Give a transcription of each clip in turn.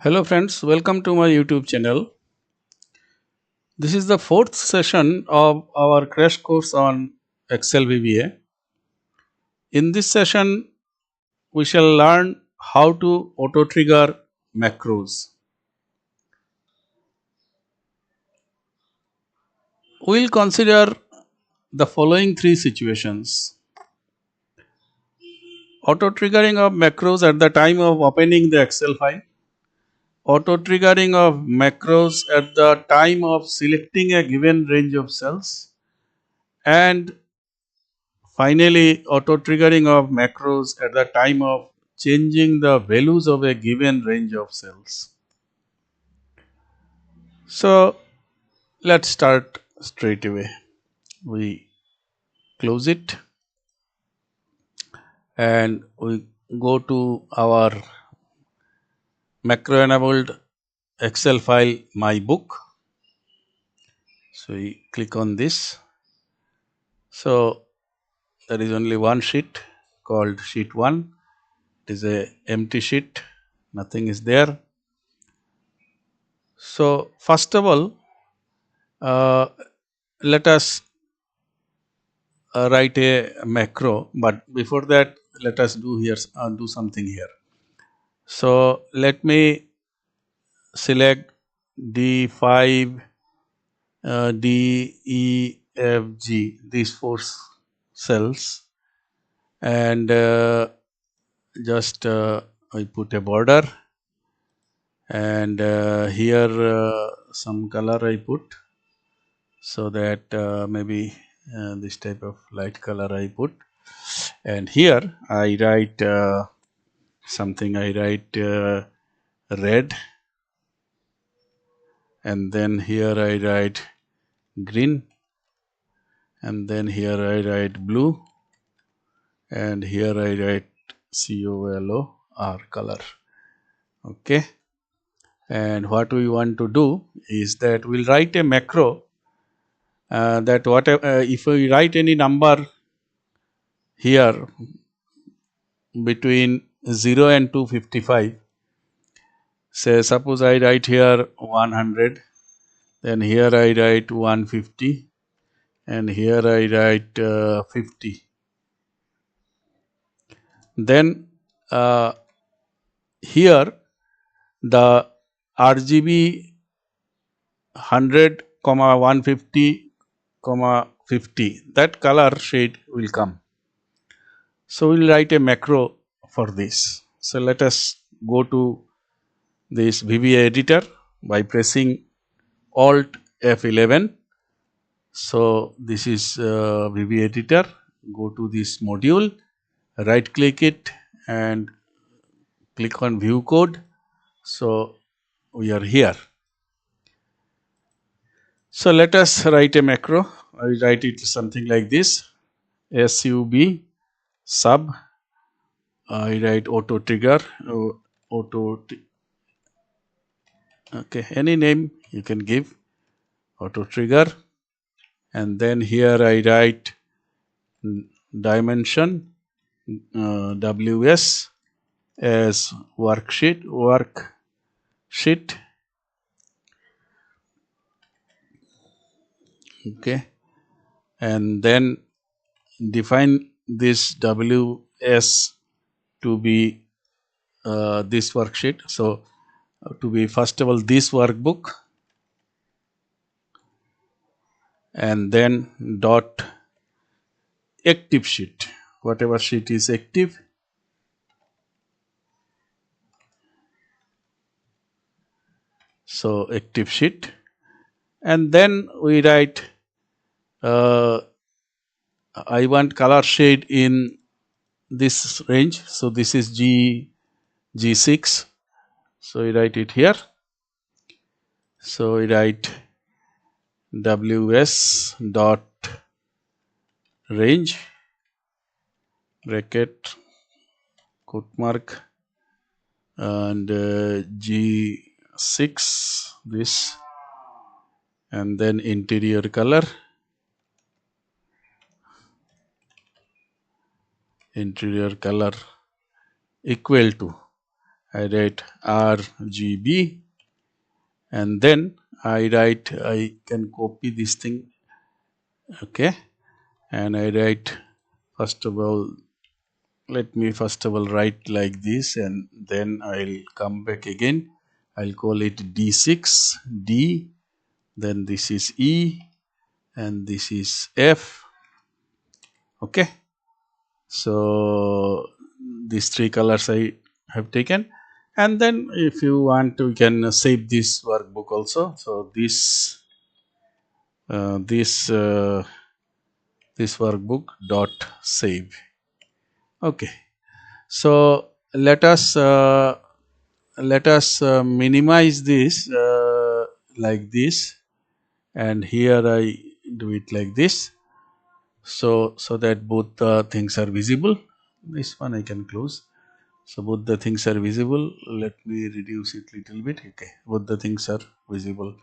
Hello friends, welcome to my YouTube channel. This is the fourth session of our crash course on Excel VBA. In this session, we shall learn how to auto trigger macros. We will consider the following three situations. Auto triggering of macros at the time of opening the Excel file. Auto triggering of macros at the time of selecting a given range of cells. And finally, auto triggering of macros at the time of changing the values of a given range of cells. So let's start straight away. We close it and we go to our macro enabled Excel file my book. So we click on this. So there is only one sheet called sheet 1. It is a empty sheet, nothing is there. So first of all, let us write a macro, but before that let us do something here. So let me select D5, D, E, F, G, these four cells, and just I put a border, and here some color I put, so that maybe this type of light color I put, and here I write something. I write red, and then here I write green, and then here I write blue, and here I write COLOR color. Okay, and what we want to do is that we'll write a macro that whatever if we write any number here between 0 and 255, say suppose I write here 100, then here I write 150, and here I write 50. Then here the RGB 100, 150, 50, that color shade will come. So we will write a macro for this. So let us go to this VBA editor by pressing Alt F11. So this is VBA editor. Go to this module, right click it and click on view code. So we are here. So let us write a macro. I will write it something like this: sub sub. I write auto trigger, okay, any name you can give, auto trigger, and then here I write dimension WS as worksheet, okay, and then define this WS to be this worksheet. So to be first of all this workbook, and then dot active sheet, whatever sheet is active. So active sheet, and then we write I want color shade in this range. So this is G6. So we write it here. So we write WS dot range bracket quote mark and G6 this, and then interior color equal to, I write RGB, and then I can copy this thing, okay, and I write, first of all, let me first of all write like this, and then I'll come back again. I'll call it D6, D, then this is E, and this is F, okay. So these three colors I have taken, and then if you want to, you can save this workbook also. So this this workbook dot save, okay. So let us minimize this like this, and here I do it like this, so that both the things are visible. This one I can close, so both the things are visible. Let me reduce it little bit, okay, both the things are visible,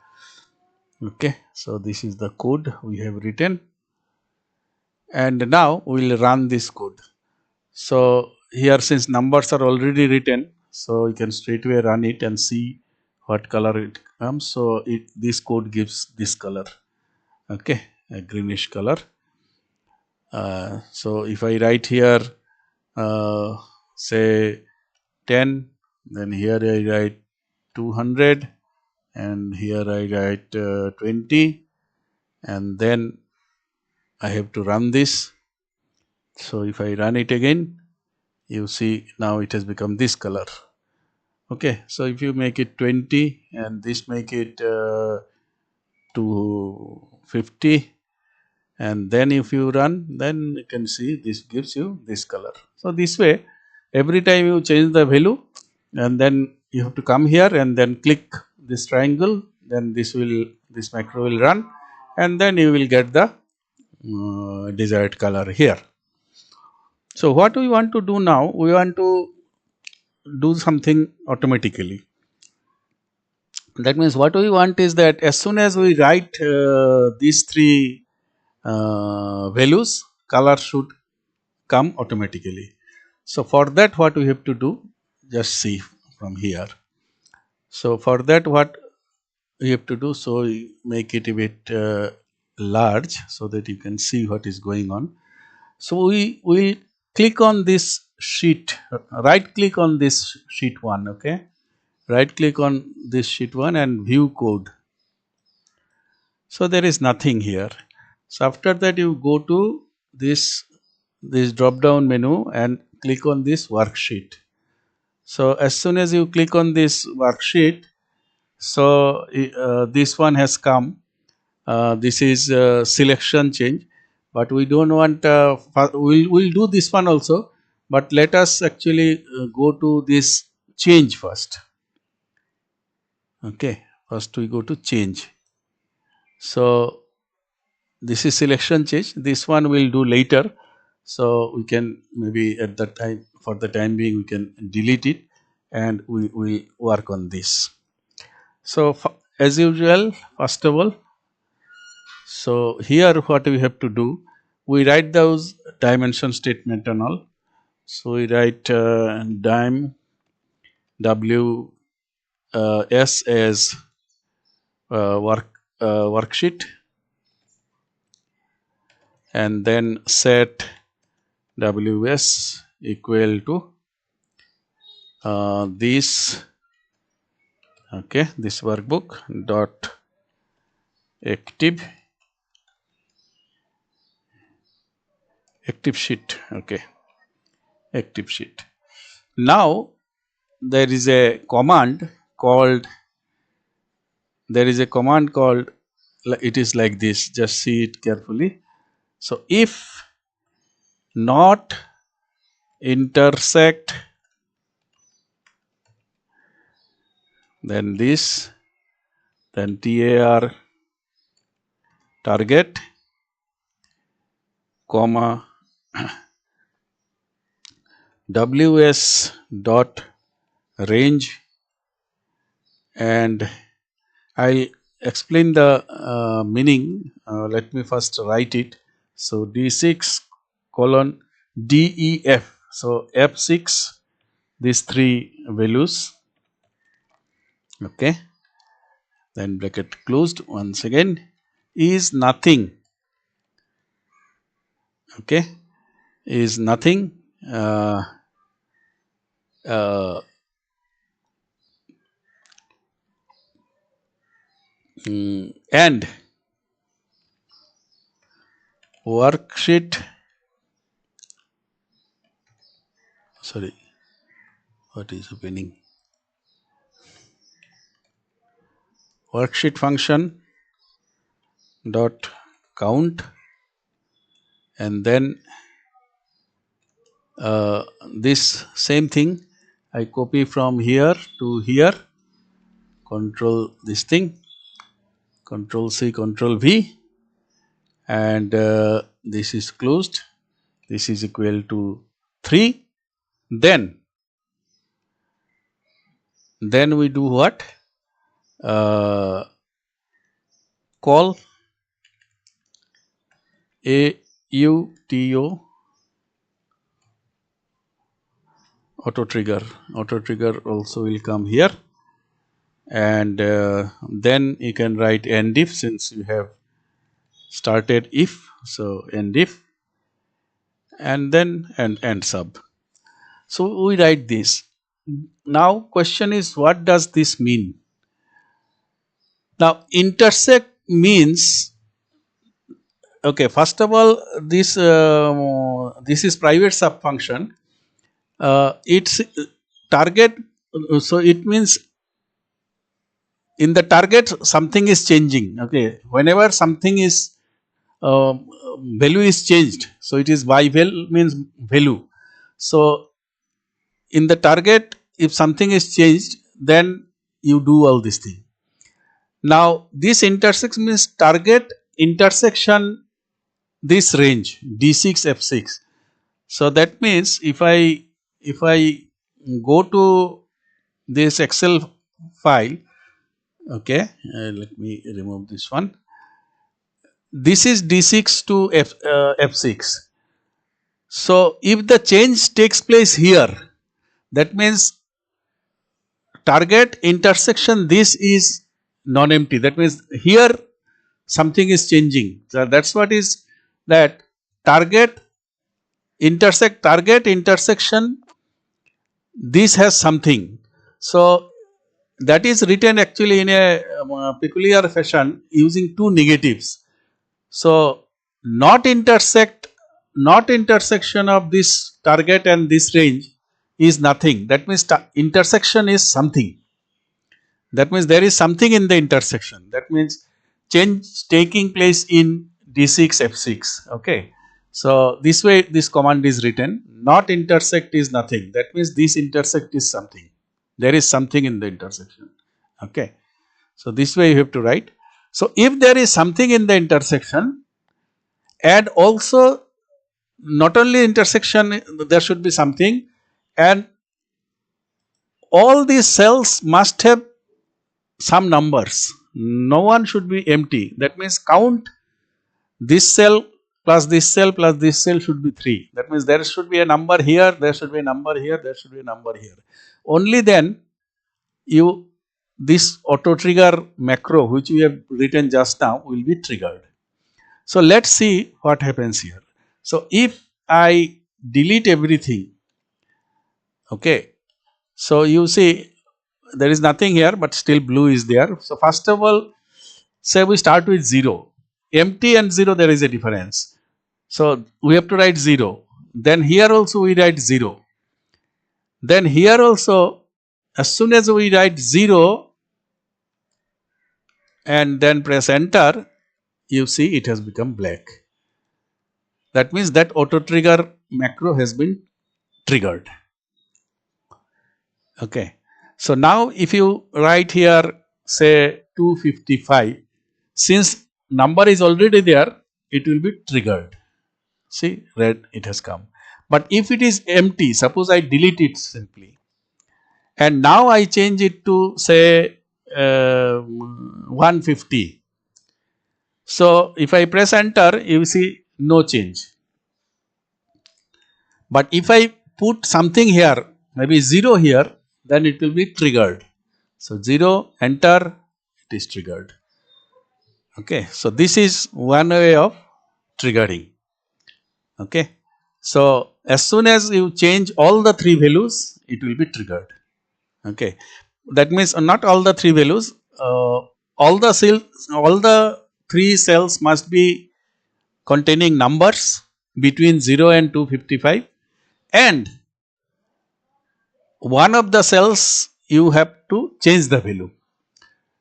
okay. So this is the code we have written, and now we will run this code. So here, since numbers are already written, so you can straight away run it and see what color it comes. So this code gives this color, okay, a greenish color. So if I write here say 10, then here I write 200, and here I write 20, and then I have to run this. So if I run it again, you see now it has become this color, okay. So if you make it 20 and this make it 250, and then if you run, then you can see this gives you this color. So this way, every time you change the value, and then you have to come here and then click this triangle, then this macro will run, and then you will get the desired color here. So what we want to do now, we want to do something automatically. That means what we want is that as soon as we write these three values, color should come automatically. So for that, what we have to do, just see from here. So for that, what we have to do, so we make it a bit large so that you can see what is going on. So we will click on this sheet, right click on this sheet 1, okay, right click on this sheet 1 and view code. So there is nothing here. So after that, you go to this drop down menu and click on this worksheet. So as soon as you click on this worksheet, so this one has come. This is selection change, but we don't want. We'll do this one also, but let us actually go to this change first. Okay, first we go to change. So this is selection change. This one we'll do later. So we can maybe at that time, for the time being, we can delete it, and we will work on this. So as usual, first of all, so here what we have to do, we write those dimension statement and all. So we write dim w s as worksheet, and then set ws equal to this, okay, this workbook dot active sheet, okay, active sheet. Now there is a command called it is like this, just see it carefully. So if not intersect, then this, then tar target, comma ws dot range, and I'll explain the meaning. Let me first write it. So D6 colon DEF. So F6 these three values. Okay, then bracket closed once again, is nothing. Okay, is nothing. Uh, and worksheet, sorry, what is opening? Worksheet function dot count, and then this same thing I copy from here to here, control this thing, control C, control V, and this is closed, this is equal to 3. Then we do what? Call AUTO auto trigger. Auto trigger also will come here, and then you can write end if, since you have started if, so end if, and then end sub. So we write this. Now question is, what does this mean? Now intersect means, okay, first of all, this is private sub function. Its target, so it means in the target something is changing. Okay, whenever something is value is changed, so it is by value means value. So in the target, if something is changed, then you do all this thing. Now this intersect means target intersection this range D6 F6. So that means if I go to this Excel file, okay, let me remove this one. This is D6 to F6. So if the change takes place here, that means target intersection this is non-empty. That means here something is changing. So that's what is that target intersection this has something. So that is written actually in a peculiar fashion using two negatives. So not intersection of this target and this range is nothing. That means intersection is something. That means there is something in the intersection. That means change taking place in D6 F6. Okay. So this way this command is written. Not intersect is nothing. That means this intersect is something. There is something in the intersection. Okay. So this way you have to write. So if there is something in the intersection, and also not only intersection, there should be something, and all these cells must have some numbers. No one should be empty. That means count this cell plus this cell plus this cell should be 3. That means there should be a number here, there should be a number here, there should be a number here. Only then you this auto trigger macro which we have written just now will be triggered. So let's see what happens here. So if I delete everything, okay, so you see there is nothing here, but still blue is there. So first of all, say we start with 0. Empty and 0, there is a difference. So we have to write 0. Then here also we write 0. Then here also, as soon as we write 0 and then press enter, you see it has become black. That means that auto trigger macro has been triggered. Okay. So now if you write here say 255, since number is already there, it will be triggered. See, red it has come. But if it is empty, suppose I delete it simply, and now I change it to say 150. So if I press enter, you see no change. But if I put something here, maybe 0 here, then it will be triggered. So 0, enter, it is triggered. Okay, so this is one way of triggering. Okay, so as soon as you change all the 3 values, it will be triggered. Okay, that means not all the 3 values, all the 3 cells must be containing numbers between 0 and 255, and one of the cells you have to change the value.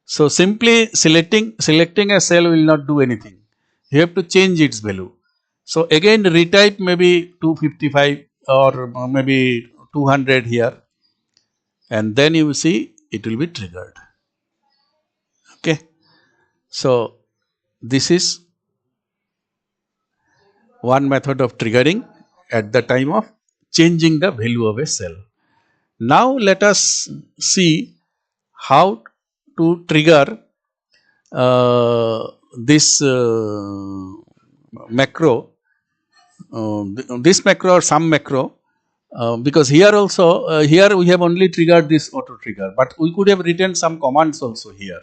So simply selecting a cell will not do anything. You have to change its value. So again retype maybe 255 or maybe 200 here, and then you see it will be triggered. Okay. So this is one method of triggering at the time of changing the value of a cell. Now let us see how to trigger this macro, this macro or some macro, because here also here we have only triggered this auto trigger, but we could have written some commands also here.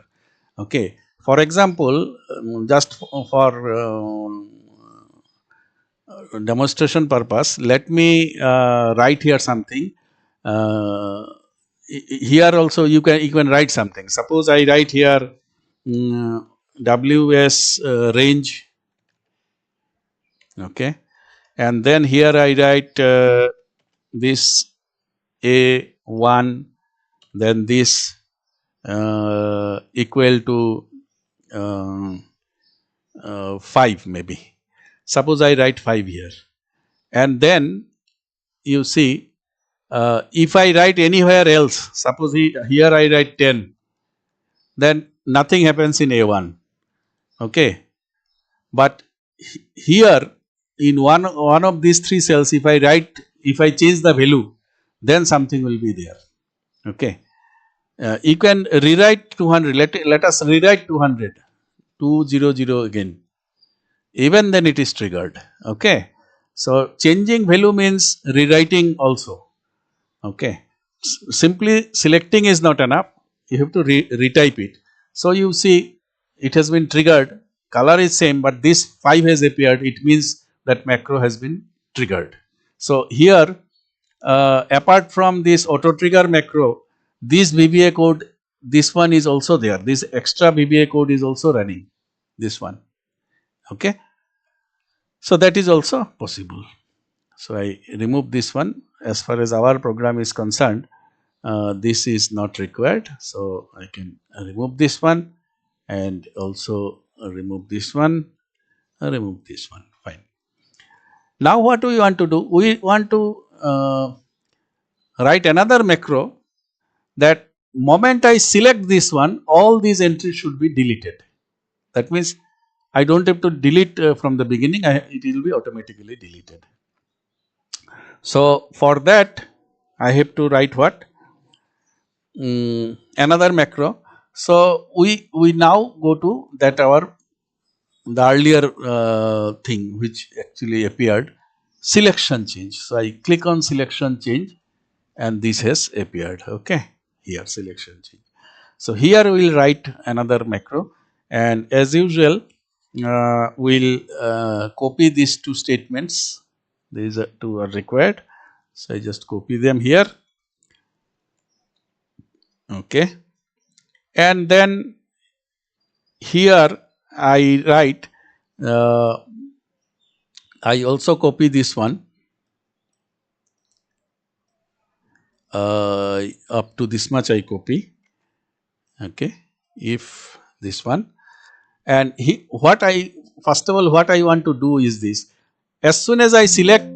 Okay, for example, just for demonstration purpose, let me write here something. Here also you can write something. Suppose I write here WS range. Okay, and then here I write this A1, then this equal to 5 maybe. Suppose I write 5 here, and then you see if I write anywhere else, suppose here I write 10, then nothing happens in A1. Okay, but here in one of these 3 cells, if I change the value, then something will be there. Okay, you can rewrite 200. Let us rewrite 200, 200 again. Even then it is triggered. Okay, so changing value means rewriting also. Okay, simply selecting is not enough. You have to retype it. So you see, it has been triggered. Color is same, but this 5 has appeared. It means that macro has been triggered. So here, apart from this auto trigger macro, this VBA code, this one is also there. This extra VBA code is also running. This one. Okay. So that is also possible. So I remove this one. As far as our program is concerned, this is not required. So I can remove this one and also remove this one, remove this one. Fine. Now what do we want to do? We want to write another macro that moment I select this one, all these entries should be deleted. That means I don't have to delete from the beginning, it will be automatically deleted. So for that I have to write what? Another macro. So we now go to that the earlier thing which actually appeared, selection change. So I click on selection change and this has appeared. Okay, here selection change. So here we will write another macro, and as usual we'll copy these 2 statements. These 2 are required. So I just copy them here. Okay, and then here I write, I also copy this one up to this much I copy. Okay, if this one, and first of all what I want to do is this. As soon as I select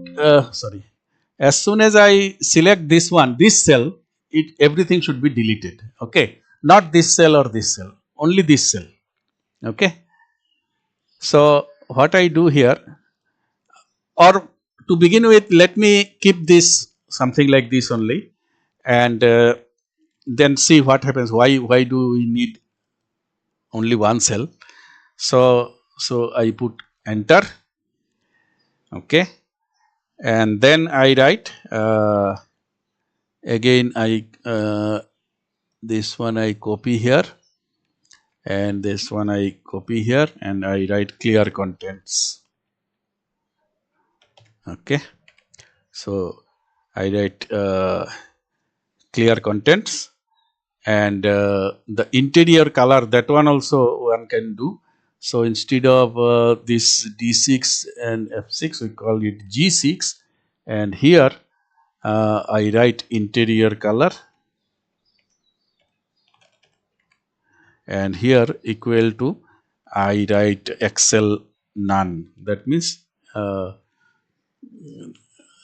this one, this cell, everything should be deleted. Okay, not this cell or this cell, only this cell. Okay, so what I do here, or to begin with, let me keep this something like this only, and then see what happens. Why do we need only one cell? So I put enter. Okay, and then I write Again I this one I copy here, and this one I copy here, and I write clear contents. Okay, so I write clear contents, and the interior color, that one also one can do. So instead of this D6 and F6, we call it G6, and here I write interior color, and here equal to I write Excel none. That means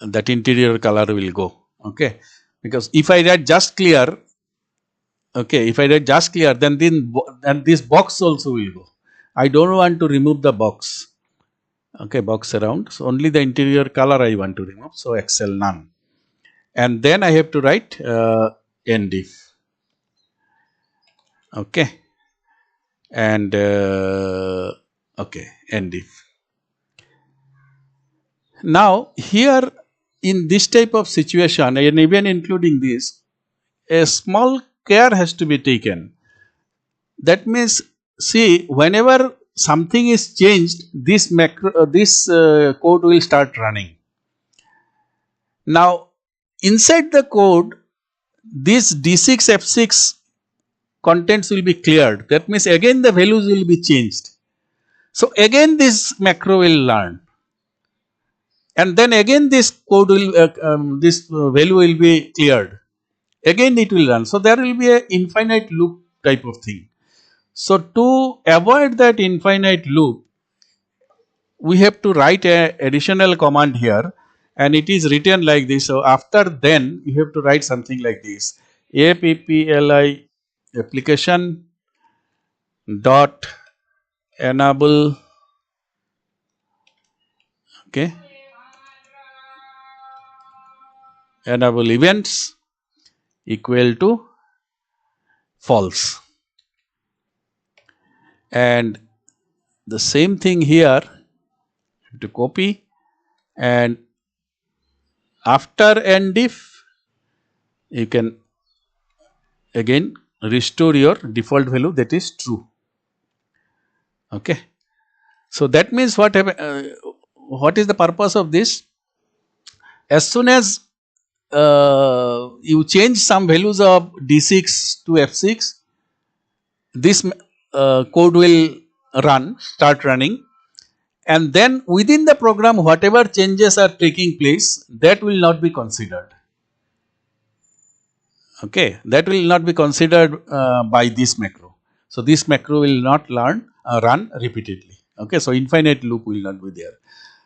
that interior color will go. Okay, because if I write just clear, okay, if I write just clear, then this box also will go. I don't want to remove the box. Okay, box around. So only the interior color I want to remove. So Excel none, and then I have to write end if. Okay, and okay, end if. Now here in this type of situation, and even including this, a small care has to be taken. That means, see, whenever something is changed, this code will start running. Now inside the code, this D6 F6 contents will be cleared. That means again the values will be changed. So again this macro will learn, and then again this code will this value will be cleared. Again it will run. So there will be a infinite loop type of thing. So to avoid that infinite loop, we have to write a additional command here, and it is written like this. So after then you have to write something like this: appli application dot enable, okay, enable events equal to false, and the same thing here to copy, and after end if you can again restore your default value, that is true. Okay, so that means what is the purpose of this? As soon as you change some values of D6 to F6, this code will start running, and then within the program whatever changes are taking place, that will not be considered. Okay, that will not be considered by this macro. So this macro will not run repeatedly. Okay, so infinite loop will not be there.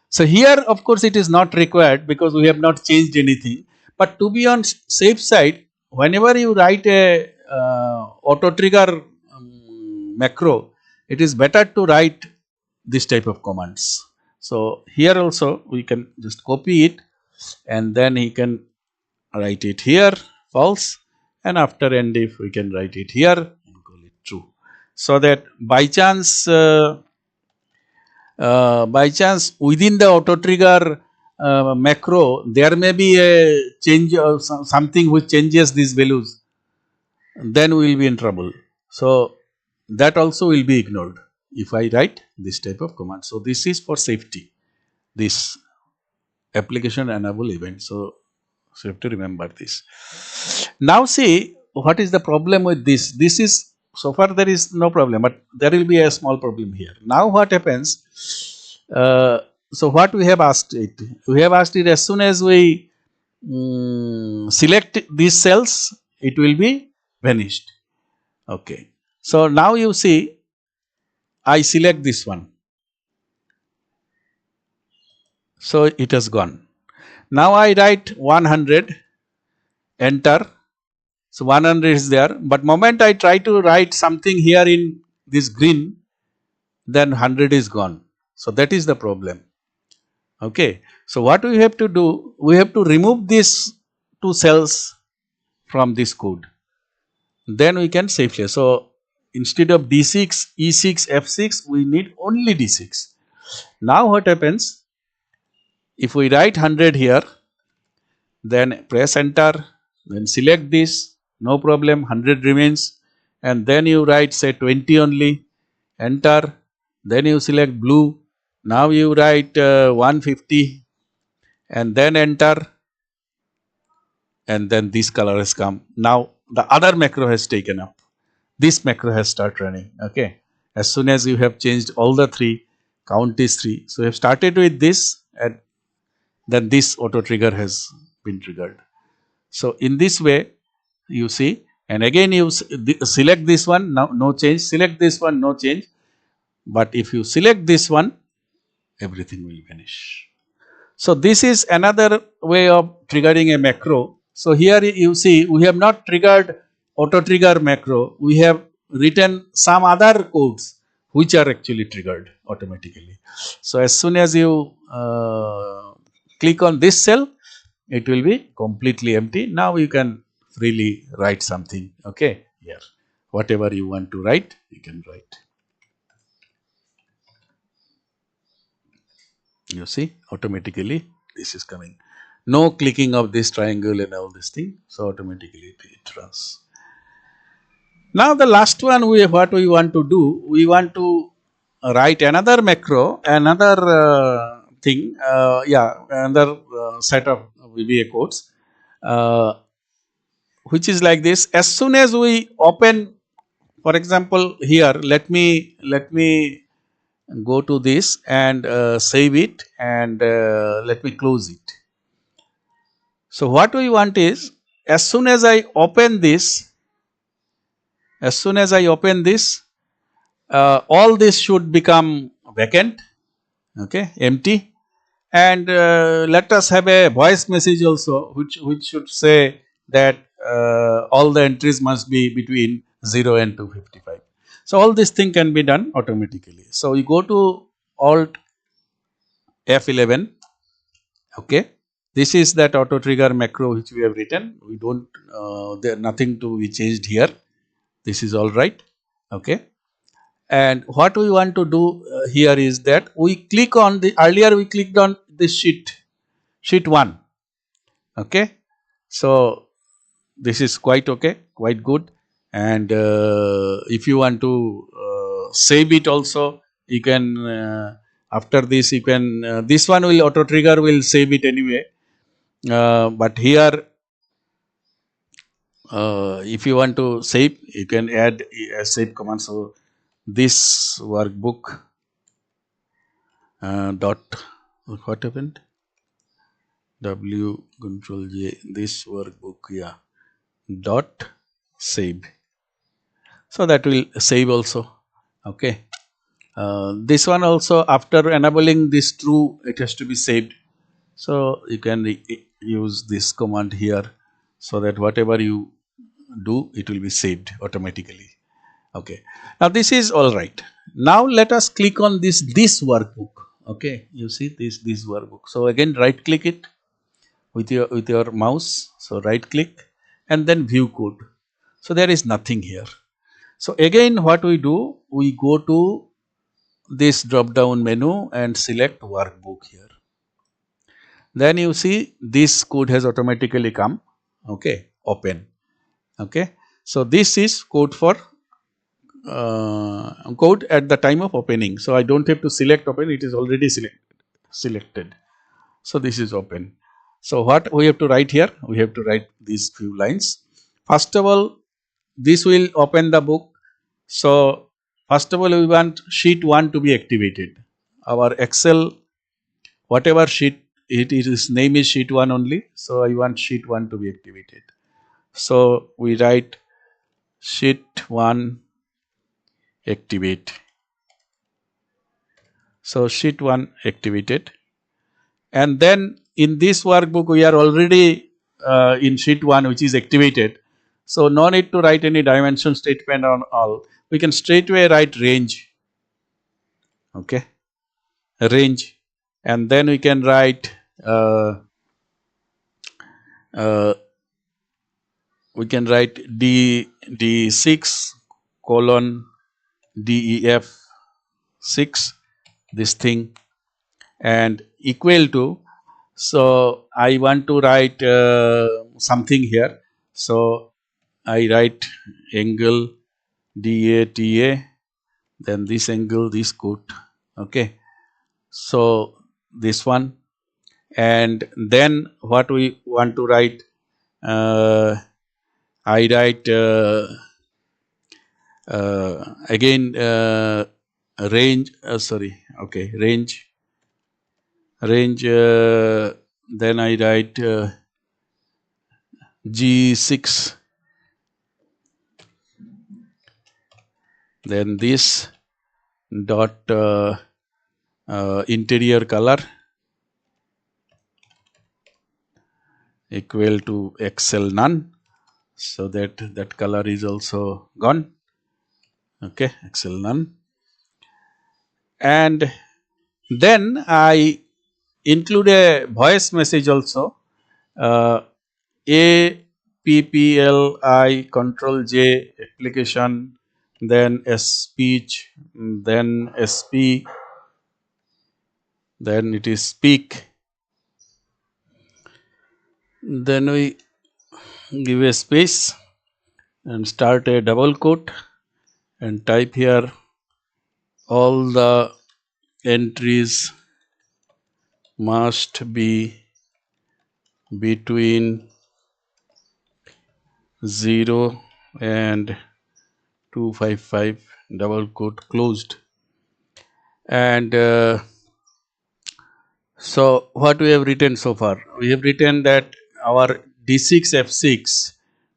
So here of course it is not required because we have not changed anything, but to be on safe side, whenever you write a auto trigger macro, it is better to write this type of commands. So here also we can just copy it, and then he can write it here false, and after end if we can write it here and call it true, so that by chance within the auto trigger macro there may be a change of something which changes these values, then we will be in trouble. So that also will be ignored if I write this type of command. So this is for safety, this application enable event. So you have to remember this. Now see what is the problem with this. This is, so far there is no problem, but there will be a small problem here. Now what happens? So what we have asked it? We have asked it as soon as we select these cells, it will be vanished. Okay. So now you see, I select this one. So it has gone. Now I write 100, enter. So 100 is there, but moment I try to write something here in this green, then 100 is gone. So that is the problem. Okay. So what we have to do, we have to remove these two cells from this code. Then we can safely. So instead of D6, E6, F6, we need only D6. Now what happens? If we write 100 here, then press enter, then select this, no problem, 100 remains, and then you write say 20 only, enter, then you select blue, now you write 150 and then enter, and then this color has come. Now the other macro has taken up, this macro has started running. Okay, as soon as you have changed all the three, count is 3, so you have started with this and then this auto trigger has been triggered. So in this way you see, and again you select this one, now no change, select this one, no change, but if you select this one, everything will vanish. So this is another way of triggering a macro. So here you see we have not triggered auto trigger macro, we have written some other codes which are actually triggered automatically. So as soon as you click on this cell, it will be completely empty. Now you can freely write something. Okay, here whatever you want to write, you can write. You see automatically this is coming, no clicking of this triangle and all this thing, so automatically it runs. Now the last one, what we want to do, we want to write another macro, another thing, another set of VBA codes, which is like this. As soon as we open, for example here, let me go to this and save it, and let me close it. So what we want is, as soon as I open this, all this should become vacant, okay, empty, and let us have a voice message also, which should say that all the entries must be between 0 and 255. So all this thing can be done automatically. So you go to Alt F11, okay. This is that auto trigger macro which we have written. We don't there nothing to be changed here. This is all right, okay. And what we want to do here is that we click on the, earlier we clicked on this sheet 1, okay. So this is quite okay, quite good, and if you want to save it also, you can after this you can this one will auto trigger will save it anyway, but here if you want to save, you can add a save command. So this workbook dot, what happened, W control J, this workbook, yeah, dot save. So that will save also, okay. This one also, after enabling this true, it has to be saved. So you can use this command here, so that whatever you do, it will be saved automatically. Okay. Now this is all right. Now let us click on this workbook. Okay. You see this workbook. So again, right click it with your mouse. So right click and then view code. So there is nothing here. So again, what we do, we go to this drop down menu and select workbook here. Then you see this code has automatically come. Okay. Open. Okay. So this is code for code at the time of opening. So I don't have to select open, it is already selected. So this is open. So what we have to write here? We have to write these few lines. First of all, this will open the book. So first of all, we want sheet 1 to be activated. Our Excel, whatever sheet it is, name is sheet 1 only. So I want sheet 1 to be activated. So we write sheet 1 activate. So sheet 1 activated, and then in this workbook we are already in sheet 1 which is activated. So no need to write any dimension statement on all. We can straightway write range, okay, range, and then we can write D6 colon DEF 6, this thing, and equal to, so I want to write something here. So I write angle DATA, then this angle, this code. Okay, so this one, and then what we want to write, I write again range, range, then I write G6, then this dot interior color equal to Excel none, so that color is also gone. Okay, Excel none, and then I include a voice message also, APPLI Control J application, then speech, then SP, then it is speak, then we give a space and start a double quote and type here all the entries must be between 0 and 255, double quote closed. And so what we have written so far? We have written that our D6 F6,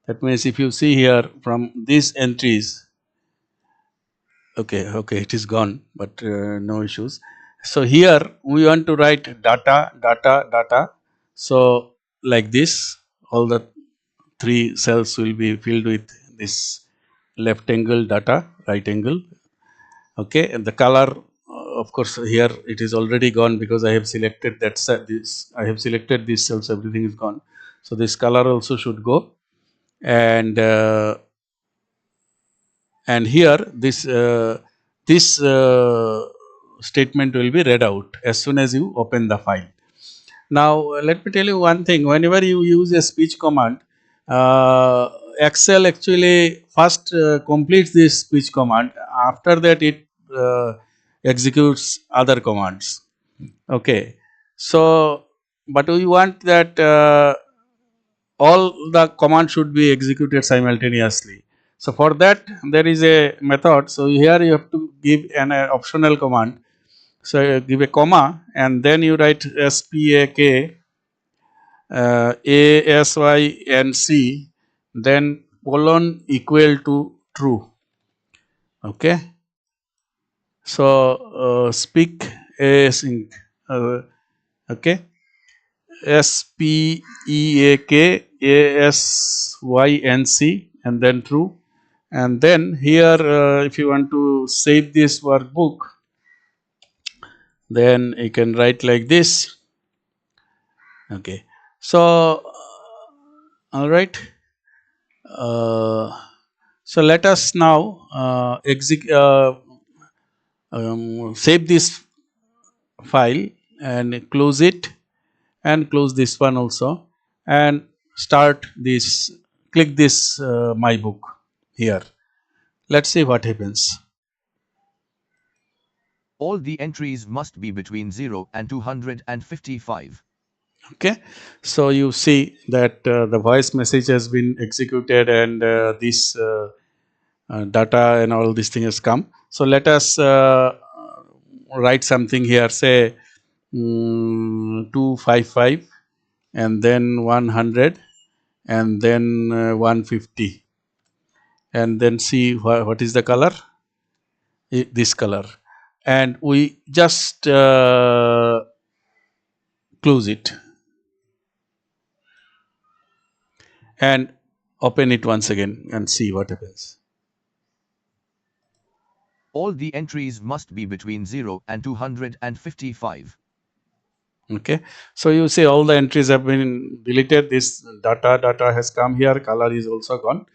that means if you see here from these entries, okay, it is gone, but no issues. So here we want to write data. So like this, all the 3 cells will be filled with this left angle data, right angle. Okay, and the color, of course, here it is already gone because I have selected that this. I have selected these cells. Everything is gone. So this color also should go, and here this statement will be read out as soon as you open the file. Now let me tell you one thing. Whenever you use a speech command, Excel actually first completes this speech command. After that, it executes other commands. Okay, so but we want that all the commands should be executed simultaneously. So for that there is a method. So here you have to give an optional command. So you give a comma and then you write SPAK ASYNC, then colon equal to true. Okay, so speak async, okay, SPEAK ASYNC and then true. And then here if you want to save this workbook, then you can write like this. Okay, so all right, so let us now save this file and close it, and close this one also, and start this, click this my book here. Let's see what happens. All the entries must be between 0 and 255. Okay, so you see that the voice message has been executed, and this data and all these things has come. So let us write something here, say 255 and then 100 and then 150, and then see what is the color, this color, and we just close it and open it once again and see what happens. All the entries must be between 0 and 255. Okay, so you see all the entries have been deleted. This data has come here, color is also gone.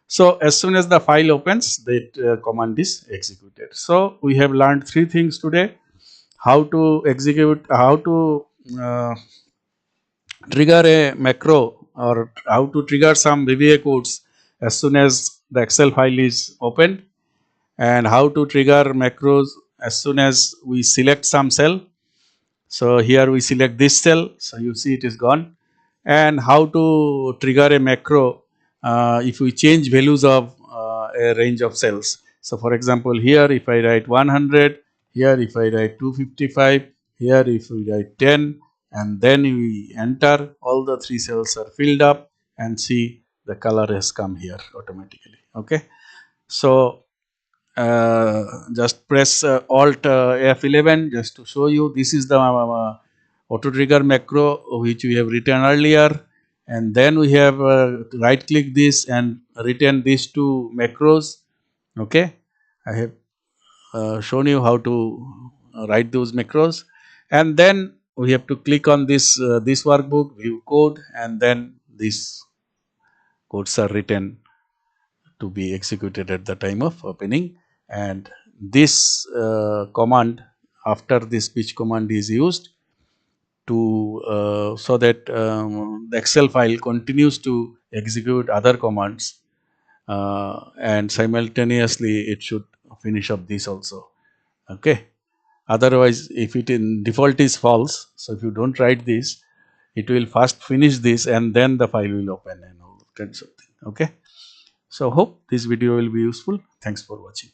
So as soon as the file opens, that command is executed. So we have learned 3 things today: how to execute, how to trigger a macro or how to trigger some VBA codes as soon as the Excel file is opened, and how to trigger macros as soon as we select some cell. So here we select this cell, so you see it is gone, and how to trigger a macro if we change values of a range of cells. So for example, here if I write 100, here if I write 255, here if we write 10, and then we enter, all the three cells are filled up, and see the color has come here automatically. Okay, so just press Alt F11 just to show you. This is the auto trigger macro which we have written earlier, and then we have right click this and written these two macros. Okay, I have shown you how to write those macros, and then we have to click on this workbook, view code, and then these codes are written to be executed at the time of opening. And this command, after this pitch command is used to so that the Excel file continues to execute other commands, and simultaneously it should finish up this also. Okay, otherwise if it in default is false, so if you don't write this, it will first finish this and then the file will open and all kinds of things. Okay, so hope this video will be useful. Thanks for watching.